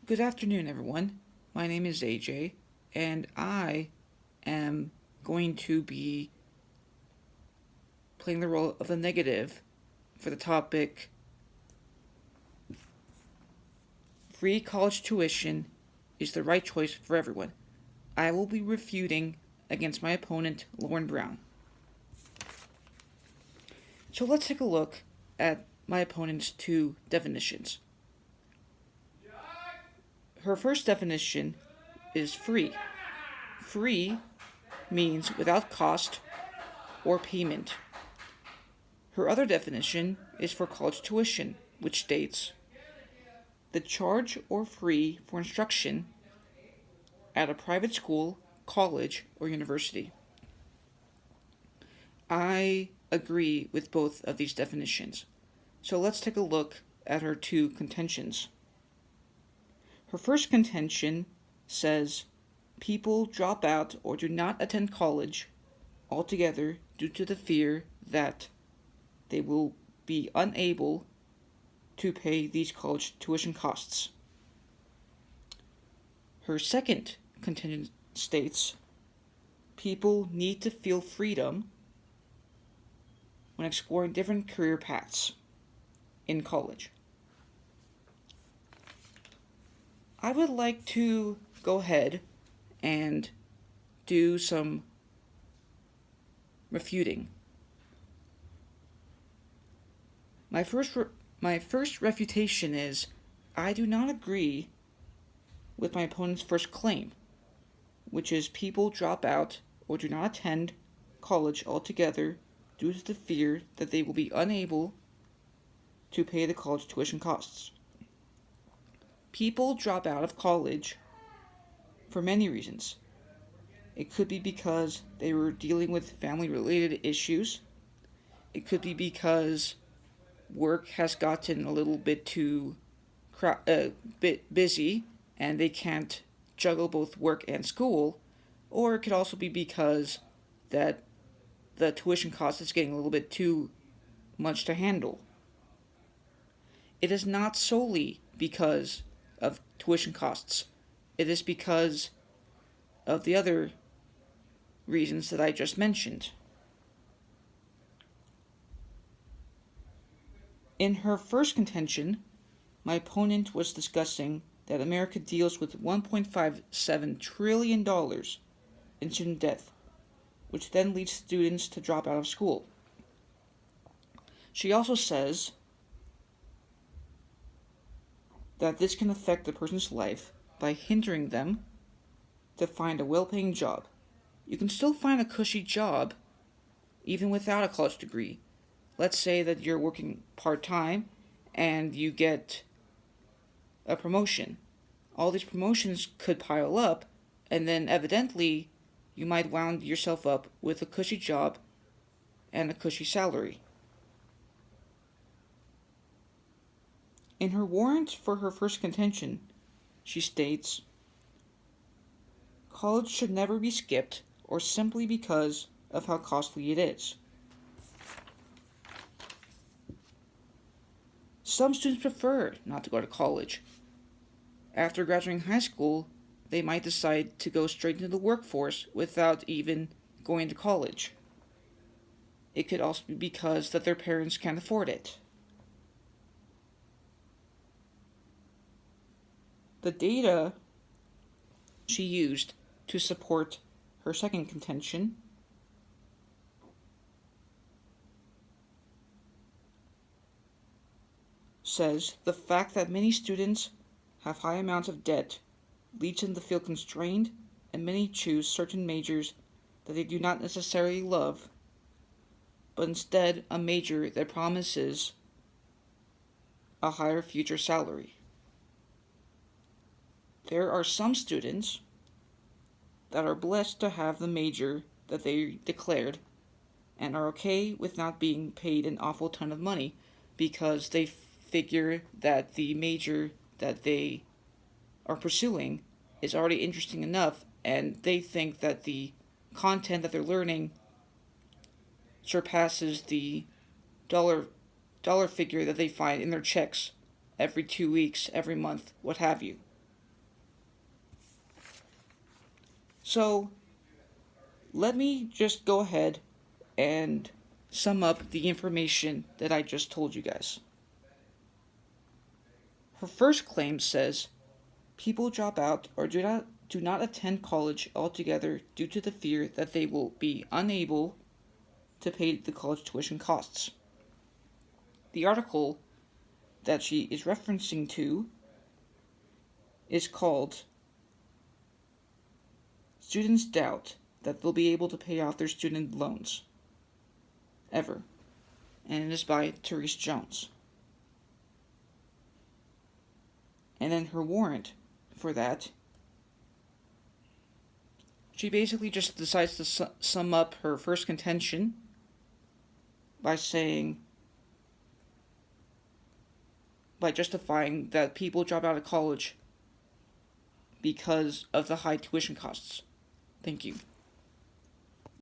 Good afternoon, everyone. My name is AJ, and I am going to be playing the role of the negative for the topic Free college tuition is the right choice for everyone. I will be refuting against my opponent, Lauren Brown. So let's take a look at my opponent's two definitions. Her first definition is free. Free means without cost or payment. Her other definition is for college tuition, which states the charge or fee for instruction at a private school, college, or university. I agree with both of these definitions. So let's take a look at her two contentions. Her first contention says people drop out or do not attend college altogether due to the fear that they will be unable to pay these college tuition costs. Her second contention states people need to feel freedom when exploring different career paths in college. I would like to go ahead and do some refuting. My first refutation is I do not agree with my opponent's first claim, which is people drop out or do not attend college altogether due to the fear that they will be unable to pay the college tuition costs. People drop out of college for many reasons. It could be because they were dealing with family-related issues. It could be because work has gotten a little bit too bit busy and they can't juggle both work and school, or it could also be because that the tuition cost is getting a little bit too much to handle. It is not solely because of tuition costs. It is because of the other reasons that I just mentioned. In her first contention, my opponent was discussing that America deals with $1.57 trillion in student debt, which then leads students to drop out of school. She also says that this can affect the person's life by hindering them to find a well-paying job. You can still find a cushy job even without a college degree. Let's say that you're working part-time and you get a promotion. All these promotions could pile up, and then evidently you might wound yourself up with a cushy job and a cushy salary. In her warrant for her first contention, she states, college should never be skipped or simply because of how costly it is. Some students prefer not to go to college. After graduating high school, they might decide to go straight into the workforce without even going to college. It could also be because that their parents can't afford it. The data she used to support her second contention says the fact that many students have high amounts of debt leads them to feel constrained, and many choose certain majors that they do not necessarily love, but instead a major that promises a higher future salary. There are some students that are blessed to have the major that they declared and are okay with not being paid an awful ton of money because they figure that the major that they are pursuing is already interesting enough, and they think that the content that they're learning surpasses the dollar figure that they find in their checks every 2 weeks, every month, what have you. So, let me just go ahead and sum up the information that I just told you guys. Her first claim says people drop out or do not attend college altogether due to the fear that they will be unable to pay the college tuition costs. The article that she is referencing to is called Students Doubt That They'll Be Able to Pay Off Their Student Loans Ever, and it is by Therese Jones. And then her warrant for that, she basically just decides to sum up her first contention by justifying that people drop out of college because of the high tuition costs. Thank you.